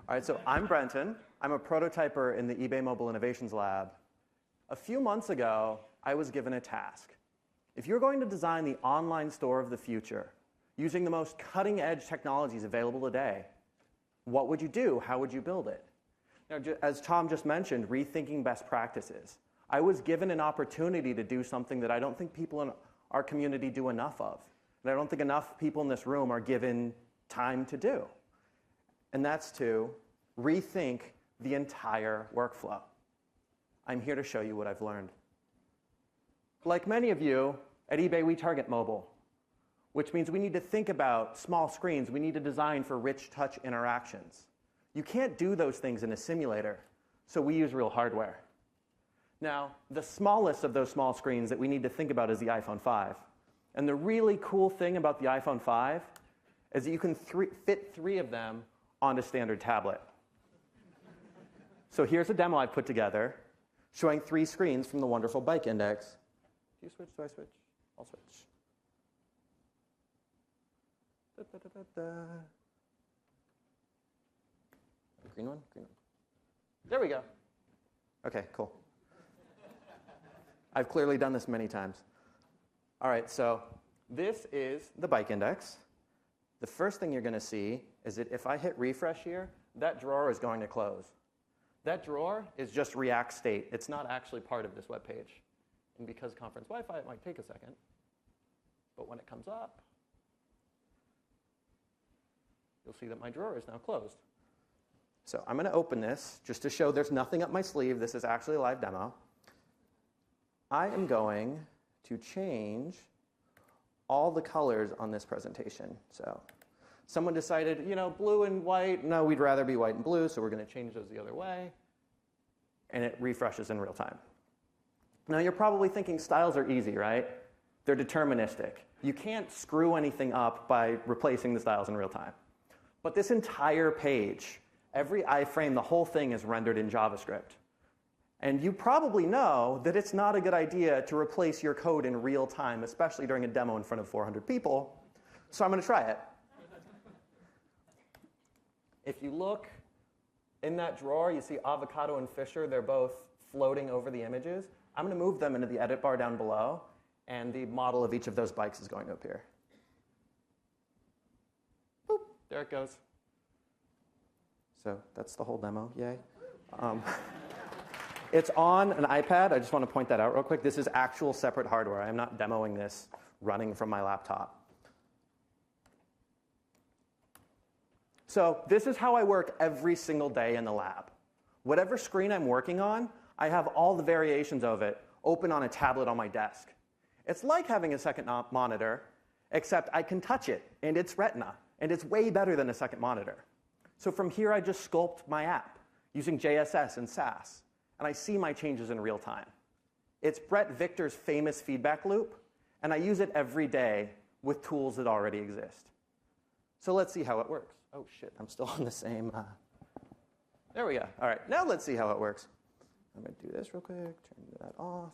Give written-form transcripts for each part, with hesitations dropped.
All right, so I'm Brenton. I'm a prototyper in the eBay Mobile Innovations Lab. A few months ago, I was given a task. If you're going to design the online store of the future using the most cutting-edge technologies available today, what would you do? How would you build it? Now, as Tom just mentioned, rethinking best practices. I was given an opportunity to do something that I don't think people in our community do enough of. And I don't think enough people in this room are given time to do. And that's to rethink the entire workflow. I'm here to show you what I've learned. Like many of you, at eBay we target mobile, which means we need to think about small screens. We need to design for rich touch interactions. You can't do those things in a simulator, so we use real hardware. Now, the smallest of those small screens that we need to think about is the iPhone 5. And the really cool thing about the iPhone 5 is that you can fit 3 of them on a standard tablet. So here's a demo I've put together showing 3 screens from the wonderful bike index. Do you switch? Do I switch? I'll switch. Green one? Green one. There we go. OK, cool. I've clearly done this many times. All right, so this is the bike index. The first thing you're going to see is that if I hit refresh here, that drawer is going to close. That drawer is just React state. It's not actually part of this web page. And because conference Wi-Fi, it might take a second. But when it comes up, you'll see that my drawer is now closed. So I'm going to open this just to show there's nothing up my sleeve. This is actually a live demo. I am going to change all the colors on this presentation. So someone decided, blue and white. No, we'd rather be white and blue, so we're going to change those the other way. And it refreshes in real time. Now, you're probably thinking styles are easy, right? They're deterministic. You can't screw anything up by replacing the styles in real time. But this entire page, every iframe, the whole thing is rendered in JavaScript. And you probably know that it's not a good idea to replace your code in real time, especially during a demo in front of 400 people. So I'm going to try it. If you look in that drawer, you see Avocado and Fisher. They're both floating over the images. I'm going to move them into the edit bar down below, and the model of each of those bikes is going to appear. Boop, there it goes. So that's the whole demo, yay. It's on an iPad. I just want to point that out real quick. This is actual separate hardware. I'm not demoing this running from my laptop. So this is how I work every single day in the lab. Whatever screen I'm working on, I have all the variations of it open on a tablet on my desk. It's like having a second monitor, except I can touch it, and it's Retina, and it's way better than a second monitor. So from here, I just sculpt my app using JSX and Sass, and I see my changes in real time. It's Brett Victor's famous feedback loop, and I use it every day with tools that already exist. So let's see how it works. Oh, shit, I'm still on the same. There we go. All right, now let's see how it works. I'm going to do this real quick, turn that off,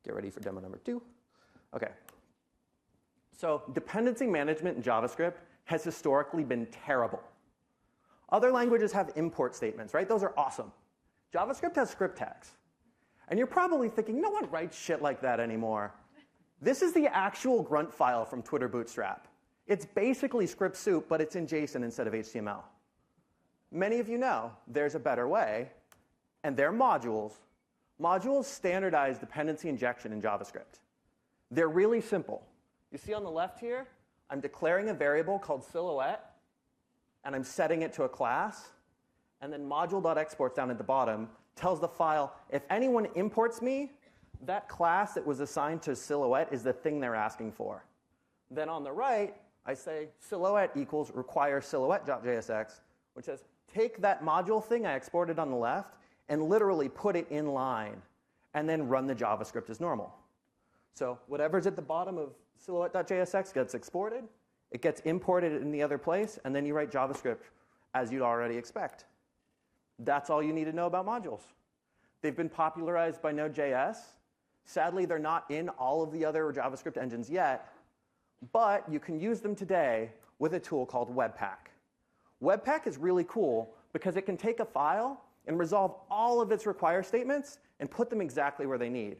get ready for demo number 2. OK. So dependency management in JavaScript has historically been terrible. Other languages have import statements, right? Those are awesome. JavaScript has script tags. And you're probably thinking, no one writes shit like that anymore. This is the actual grunt file from Twitter Bootstrap. It's basically script soup, but it's in JSON instead of HTML. Many of you know there's a better way, and they're modules. Modules standardize dependency injection in JavaScript. They're really simple. You see on the left here, I'm declaring a variable called silhouette, and I'm setting it to a class. And then module.exports down at the bottom tells the file, if anyone imports me, that class that was assigned to silhouette is the thing they're asking for. Then on the right, I say silhouette equals require silhouette.jsx, which says take that module thing I exported on the left and literally put it in line, and then run the JavaScript as normal. So whatever's at the bottom of silhouette.jsx gets exported. It gets imported in the other place, and then you write JavaScript as you'd already expect. That's all you need to know about modules. They've been popularized by Node.js. Sadly, they're not in all of the other JavaScript engines yet, but you can use them today with a tool called Webpack. Webpack is really cool because it can take a file and resolve all of its require statements and put them exactly where they need.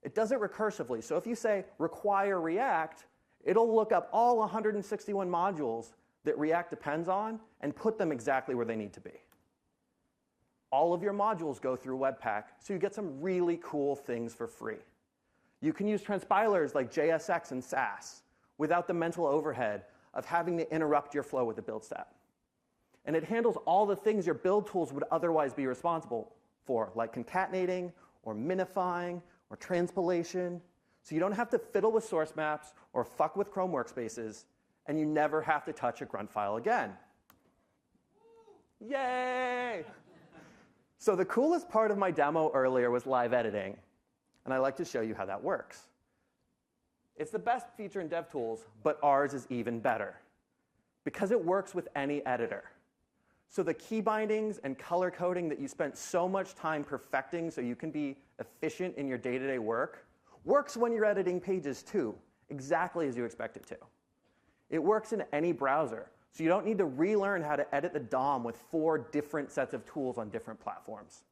It does it recursively. So if you say require React, it'll look up all 161 modules that React depends on and put them exactly where they need to be. All of your modules go through Webpack, so you get some really cool things for free. You can use transpilers like JSX and Sass without the mental overhead of having to interrupt your flow with the build step. And it handles all the things your build tools would otherwise be responsible for, like concatenating or minifying or transpilation. So you don't have to fiddle with source maps or fuck with Chrome workspaces, and you never have to touch a grunt file again. Yay! So the coolest part of my demo earlier was live editing, and I'd like to show you how that works. It's the best feature in DevTools, but ours is even better because it works with any editor. So the key bindings and color coding that you spent so much time perfecting so you can be efficient in your day-to-day work works when you're editing pages too, exactly as you expect it to. It works in any browser, so you don't need to relearn how to edit the DOM with 4 different sets of tools on different platforms.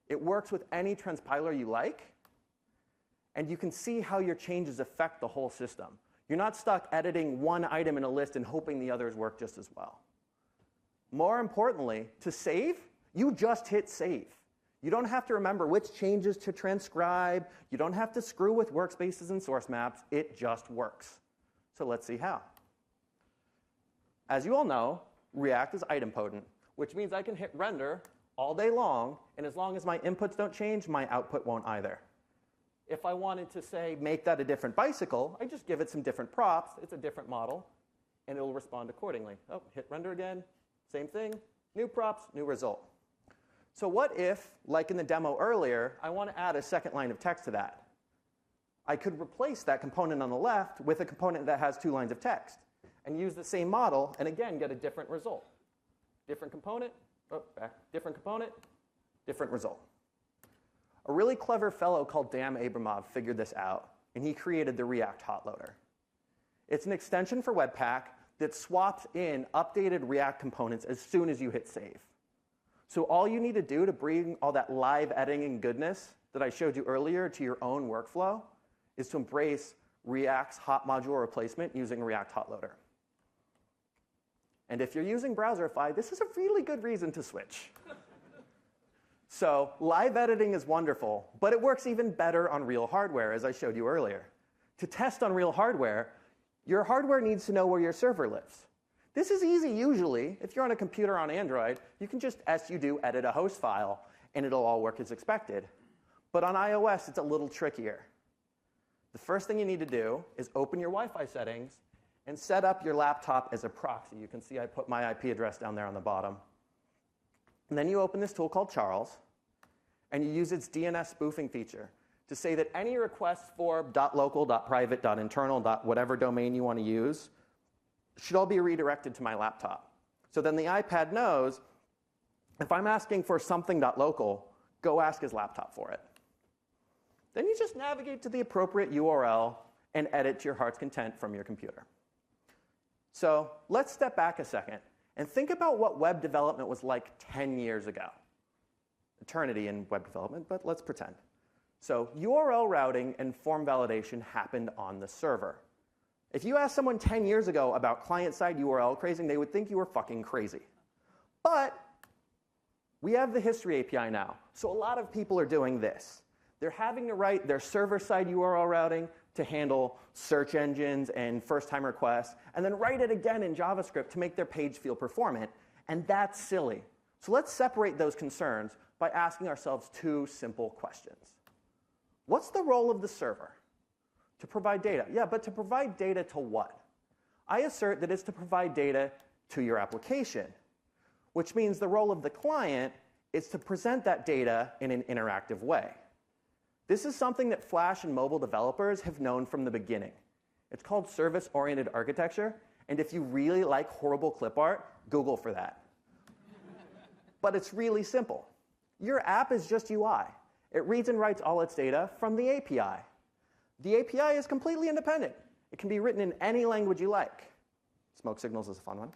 It works with any transpiler you like, and you can see how your changes affect the whole system. You're not stuck editing one item in a list and hoping the others work just as well. More importantly, to save, you just hit save. You don't have to remember which changes to transcribe. You don't have to screw with workspaces and source maps. It just works. So let's see how. As you all know, React is idempotent, which means I can hit render all day long, and as long as my inputs don't change, my output won't either. If I wanted to, say, make that a different bicycle, I just give it some different props. It's a different model, and it'll respond accordingly. Oh, hit render again. Same thing. New props, new result. So what if, like in the demo earlier, I want to add a second line of text to that? I could replace that component on the left with a component that has 2 lines of text and use the same model and, again, get a different result. Different component, different component, different result. A really clever fellow called Dan Abramov figured this out, and he created the React hot loader. It's an extension for Webpack that swaps in updated React components as soon as you hit save. So all you need to do to bring all that live editing goodness that I showed you earlier to your own workflow is to embrace React's hot module replacement using React hot loader. And if you're using Browserify, this is a really good reason to switch. So live editing is wonderful, but it works even better on real hardware, as I showed you earlier. To test on real hardware, your hardware needs to know where your server lives. This is easy usually. If you're on a computer on Android, you can just sudo edit a host file, and it'll all work as expected. But on iOS, it's a little trickier. The first thing you need to do is open your Wi-Fi settings and set up your laptop as a proxy. You can see I put my IP address down there on the bottom. And then you open this tool called Charles, and you use its DNS spoofing feature to say that any requests for .local, .private, .internal, .whatever domain you want to use should all be redirected to my laptop. So then the iPad knows if I'm asking for something .local, go ask his laptop for it. Then you just navigate to the appropriate URL and edit to your heart's content from your computer. So let's step back a second and think about what web development was like 10 years ago. Eternity in web development, but let's pretend. So URL routing and form validation happened on the server. If you asked someone 10 years ago about client-side URL crazing, they would think you were fucking crazy. But we have the history API now, so a lot of people are doing this. They're having to write their server-side URL routing to handle search engines and first-time requests, and then write it again in JavaScript to make their page feel performant, and that's silly. So let's separate those concerns by asking ourselves 2 simple questions. What's the role of the server? To provide data. Yeah, but to provide data to what? I assert that it's to provide data to your application, which means the role of the client is to present that data in an interactive way. This is something that Flash and mobile developers have known from the beginning. It's called service-oriented architecture, and if you really like horrible clip art, Google for that. But it's really simple. Your app is just UI. It reads and writes all its data from the API. The API is completely independent. It can be written in any language you like. Smoke signals is a fun one.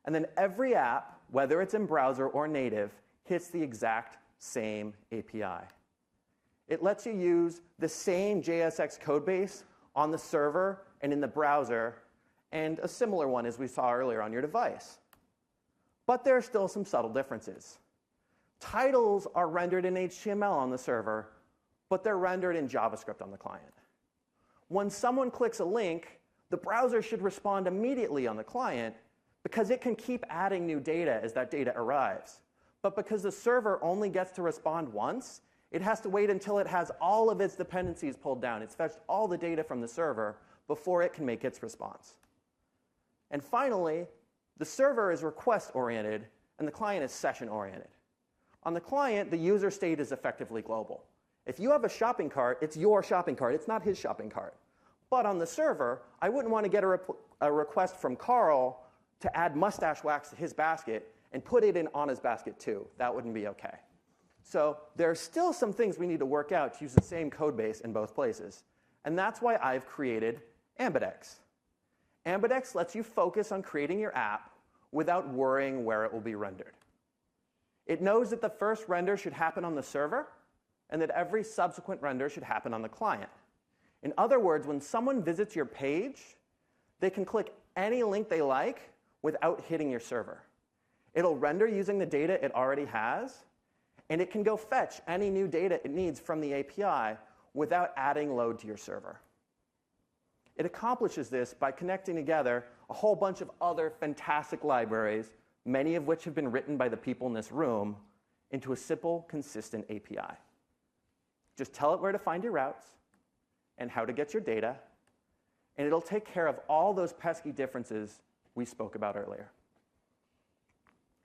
And then every app, whether it's in browser or native, hits the exact same API. It lets you use the same JSX codebase on the server and in the browser, and a similar one as we saw earlier on your device. But there are still some subtle differences. Titles are rendered in HTML on the server, but they're rendered in JavaScript on the client. When someone clicks a link, the browser should respond immediately on the client because it can keep adding new data as that data arrives. But because the server only gets to respond once, it has to wait until it has all of its dependencies pulled down. It's fetched all the data from the server before it can make its response. And finally, the server is request-oriented, and the client is session-oriented. On the client, the user state is effectively global. If you have a shopping cart, it's your shopping cart. It's not his shopping cart. But on the server, I wouldn't want to get a request from Carl to add mustache wax to his basket and put it in on his basket too. That wouldn't be OK. So there are still some things we need to work out to use the same code base in both places. And that's why I've created ambidex. Ambidex lets you focus on creating your app without worrying where it will be rendered. It knows that the first render should happen on the server and that every subsequent render should happen on the client. In other words, when someone visits your page, they can click any link they like without hitting your server. It'll render using the data it already has, and it can go fetch any new data it needs from the API without adding load to your server. It accomplishes this by connecting together a whole bunch of other fantastic libraries, many of which have been written by the people in this room, into a simple, consistent API. Just tell it where to find your routes and how to get your data, and it'll take care of all those pesky differences we spoke about earlier.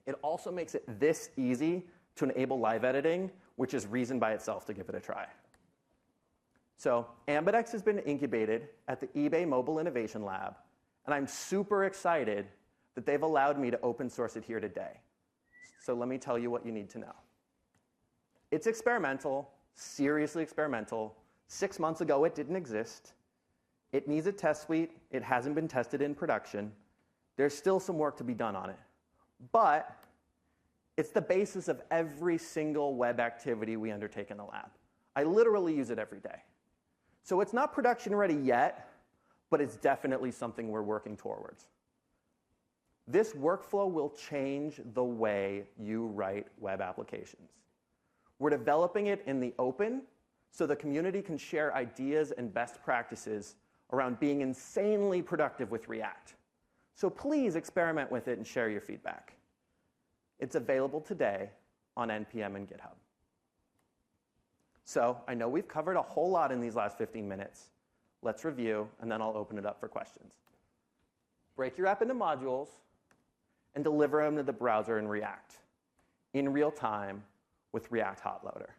It also makes it this easy to enable live editing, which is reason by itself to give it a try. So ambidex has been incubated at the eBay Mobile Innovation Lab, and I'm super excited that they've allowed me to open source it here today. So let me tell you what you need to know. It's experimental, seriously experimental. 6 months ago, it didn't exist. It needs a test suite. It hasn't been tested in production. There's still some work to be done on it. But it's the basis of every single web activity we undertake in the lab. I literally use it every day. So it's not production ready yet, but it's definitely something we're working towards. This workflow will change the way you write web applications. We're developing it in the open so the community can share ideas and best practices around being insanely productive with React. So please experiment with it and share your feedback. It's available today on NPM and GitHub. So I know we've covered a whole lot in these last 15 minutes. Let's review, and then I'll open it up for questions. Break your app into modules and deliver them to the browser in React in real time with React Hot Loader.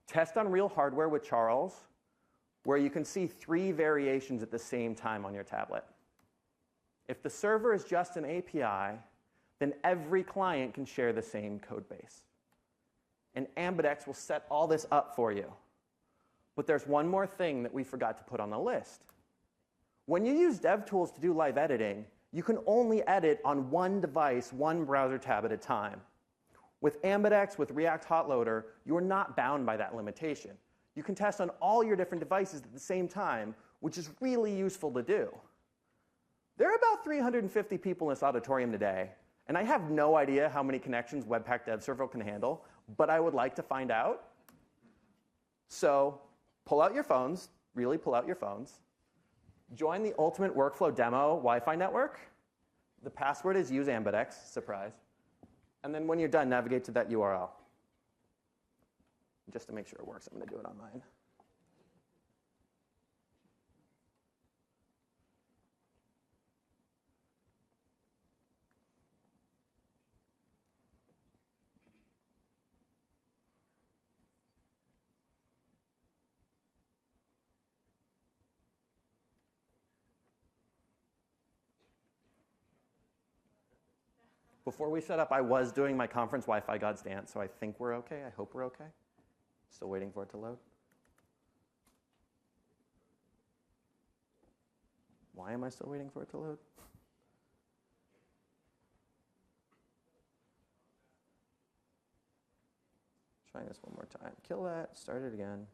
Test on real hardware with Charles, where you can see 3 variations at the same time on your tablet. If the server is just an API, then every client can share the same code base. And ambidex will set all this up for you. But there's one more thing that we forgot to put on the list. When you use DevTools to do live editing, you can only edit on one device, one browser tab at a time. With ambidex, with React Hot Loader, you're not bound by that limitation. You can test on all your different devices at the same time, which is really useful to do. There are about 350 people in this auditorium today, and I have no idea how many connections Webpack Dev Server can handle, but I would like to find out. So pull out your phones, really pull out your phones. Join the Ultimate Workflow Demo Wi-Fi network. The password is use ambidex, surprise. And then when you're done, navigate to that URL. Just to make sure it works, I'm going to do it on mine. Before we set up, I was doing my conference Wi-Fi God's dance, so I think we're OK. I hope we're OK. Still waiting for it to load. Why am I still waiting for it to load? Trying this one more time. Kill that, start it again.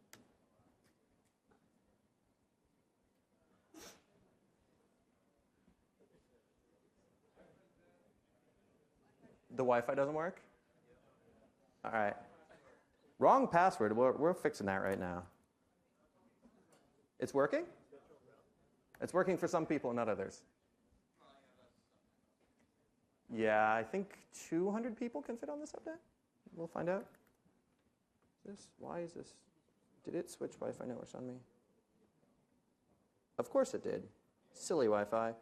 The Wi-Fi doesn't work? All right. Wrong password. We're fixing that right now. It's working? It's working for some people, not others. Yeah, I think 200 people can fit on this update. We'll find out. Why is this? Did it switch Wi-Fi networks on me? Of course it did. Silly Wi-Fi.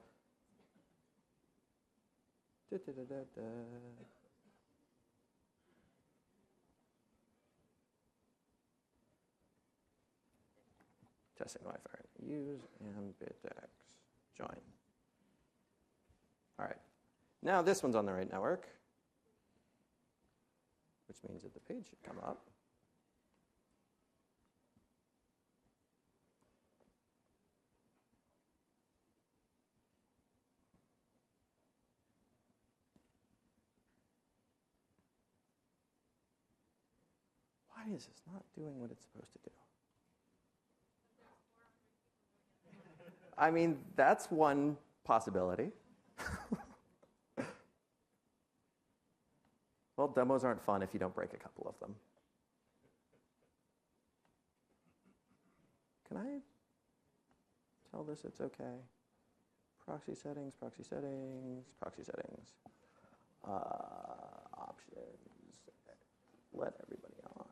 Testing Wi-Fi. Use ambidex. Join. All right. Now this one's on the right network, which means that the page should come up. Why is this not doing what it's supposed to do? I mean, that's one possibility. Well, demos aren't fun if you don't break a couple of them. Can I tell this it's okay? Proxy settings, proxy settings, proxy settings. Options. Let everybody on.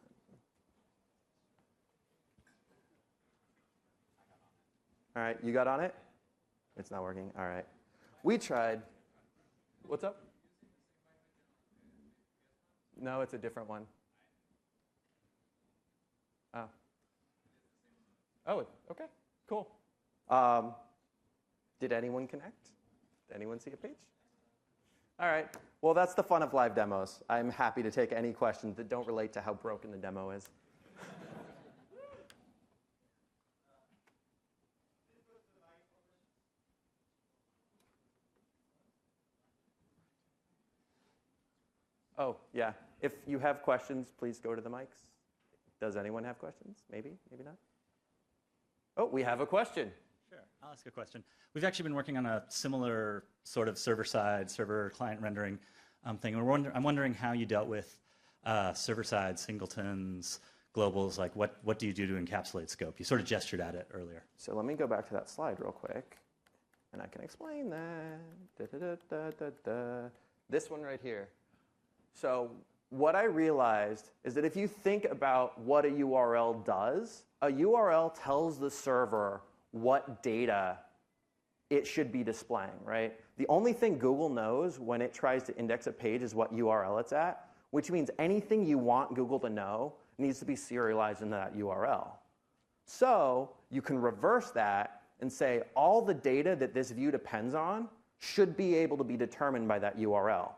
All right, you got on it? It's not working. All right. We tried. What's up? No, it's a different one. Oh. Oh, okay, cool. Did anyone connect? Did anyone see a page? All right. Well, that's the fun of live demos. I'm happy to take any questions that don't relate to how broken the demo is. Oh, yeah. If you have questions, please go to the mics. Does anyone have questions? Maybe, maybe not. Oh, we have a question. Sure, I'll ask a question. We've actually been working on a similar sort of server-side, server-client rendering thing. I'm wondering how you dealt with server-side singletons, globals. Like, what do you do to encapsulate scope? You sort of gestured at it earlier. So let me go back to that slide real quick, and I can explain that. This one right here. So what I realized is that if you think about what a URL does, a URL tells the server what data it should be displaying, right? The only thing Google knows when it tries to index a page is what URL it's at, which means anything you want Google to know needs to be serialized into that URL. So you can reverse that and say all the data that this view depends on should be able to be determined by that URL.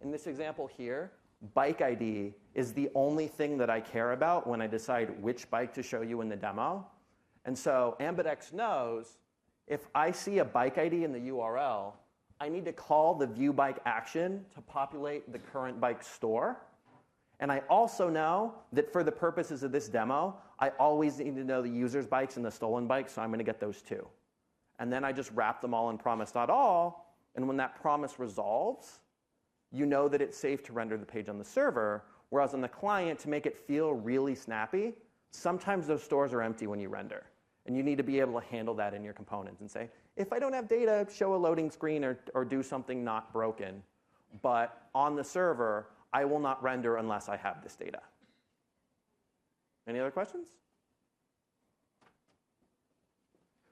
In this example here, bike ID is the only thing that I care about when I decide which bike to show you in the demo. And so ambidex knows if I see a bike ID in the URL, I need to call the view bike action to populate the current bike store. And I also know that for the purposes of this demo, I always need to know the user's bikes and the stolen bikes, so I'm going to get those too. And then I just wrap them all in promise.all, and when that promise resolves, you know that it's safe to render the page on the server, whereas on the client, to make it feel really snappy, sometimes those stores are empty when you render. And you need to be able to handle that in your components and say, if I don't have data, show a loading screen or do something not broken. But on the server, I will not render unless I have this data. Any other questions?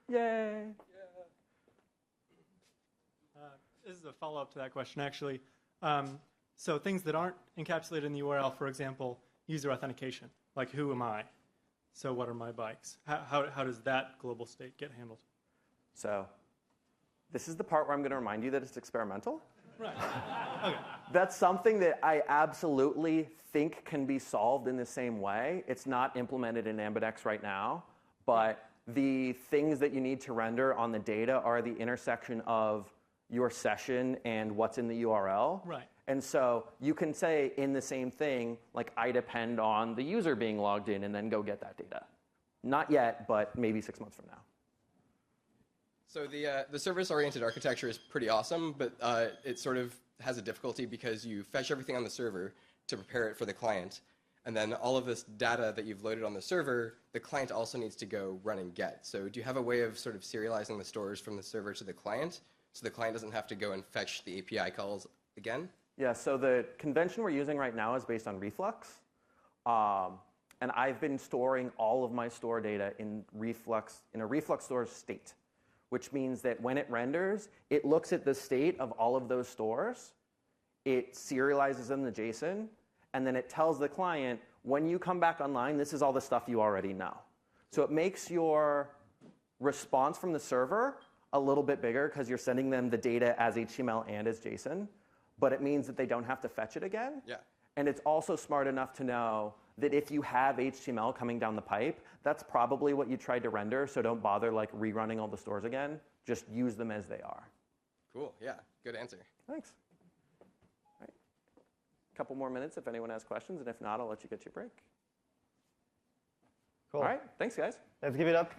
Yay. This is a follow-up to that question, actually. So things that aren't encapsulated in the URL, for example, user authentication, like who am I? So what are my bikes? How does that global state get handled? So this is the part where I'm going to remind you that it's experimental. Right. Okay. That's something that I absolutely think can be solved in the same way. It's not implemented in ambidex right now, but the things that you need to render on the data are the intersection of your session and what's in the URL. Right. And so you can say in the same thing, like, I depend on the user being logged in, and then go get that data. Not yet, but maybe 6 months from now. So the service-oriented architecture is pretty awesome, but it sort of has a difficulty because you fetch everything on the server to prepare it for the client. And then all of this data that you've loaded on the server, the client also needs to go run and get. So do you have a way of sort of serializing the stores from the server to the client so the client doesn't have to go and fetch the API calls again? Yeah, so the convention we're using right now is based on Reflux. And I've been storing all of my store data in a Reflux store state, which means that when it renders, it looks at the state of all of those stores, it serializes them to JSON, and then it tells the client, when you come back online, this is all the stuff you already know. So it makes your response from the server a little bit bigger because you're sending them the data as HTML and as JSON, but it means that they don't have to fetch it again. Yeah. And it's also smart enough to know that if you have HTML coming down the pipe, that's probably what you tried to render, so don't bother like rerunning all the stores again. Just use them as they are. Cool, yeah, good answer. Thanks. All right. A couple more minutes if anyone has questions, and if not, I'll let you get your break. Cool. All right, thanks, guys. Let's give it up.